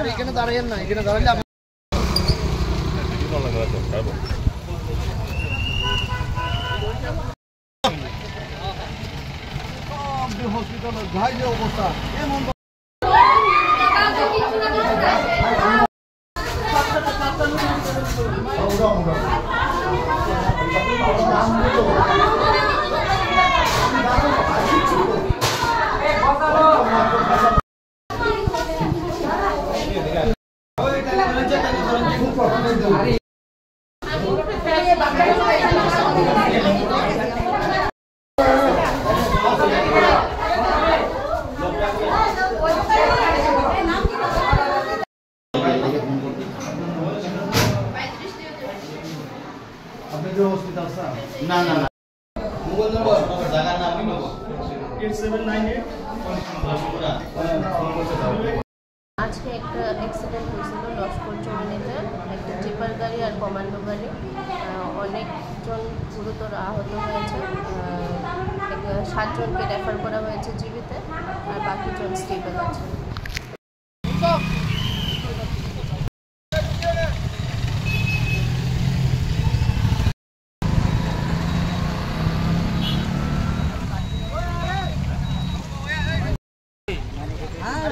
এখানে দাঁড়াইয়েন না, এখানে দাঁড়ালে হসপিটালের ভাই যে অবস্থা এমন হসপিটাল স্যার না না না মোবাইল নম্বর জায়গার নাম কি নেব 8798 আজকে একটা অ্যাক্সিডেন্ট হয়েছিল লস্কর চৌরানিতে একটা টিপার গাড়ি আর কমান্ডো গাড়ি অনেকজন গুরুতর আহত হয়েছে 7 জনকে রেফার করা হয়েছে জীবিতে আর বাকিজন স্টেবল আছে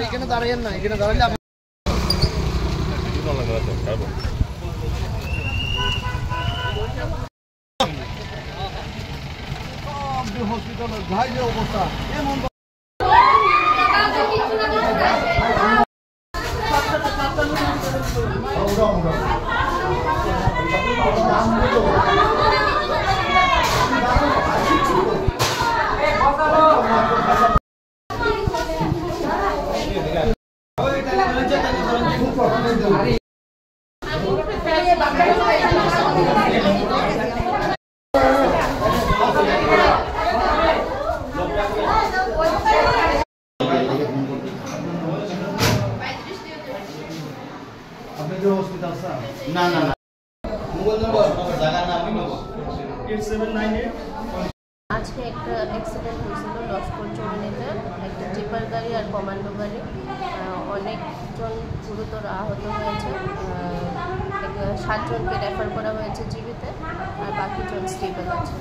এখানে দাঁড়াইয়েন না, এখানে দাঁড়ালে হসপিটালের ভাই যে অবস্থা এমন হসপিটাল স্যার না না না মোবাইল নম্বর জায়গার নাম কি নেব 8798 আজকে একটা অ্যাক্সিডেন্ট হয়েছিল লস্কর চৌরানিতে একটা টিপার গাড়ি আর কমান্ডো গাড়ি অনেকজন গুরুতর আহত হয়েছে 7 জনকে রেফার করা হয়েছে জীবিতে আর বাকিজন স্টেবল আছে